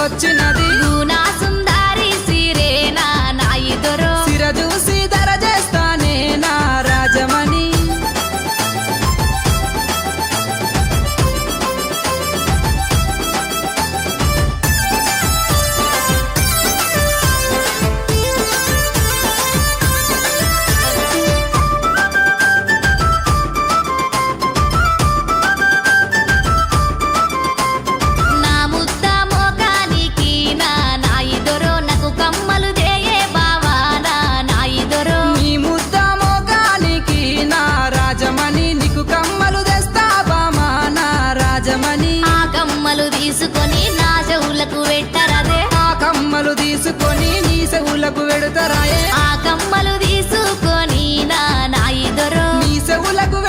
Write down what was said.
చెంతకొచ్చినది నా సుందారి సిరేనా నాయిదొరో సిర చూసి ధర చేస్తానే నా రాజమణి నా ముద్ద మోకానికి నా నాయిదొరో నాకు కమ్మలు దేయే బావా నా నాయిదొరో నీ ముద్ద మోగానికి నా రాజమణి నీకు కమ్మలు తెస్తావా మా నా రాజమణి ఆ కమ్మలు తీసుకొని నా చెవులకు పెట్టరదే ఆ కమ్మలు తీసుకొని నీ చెవులకు వెడుతరాయే ఆ కమ్మలు తీసుకొని నా నాయిదొరో నీ చెవులకు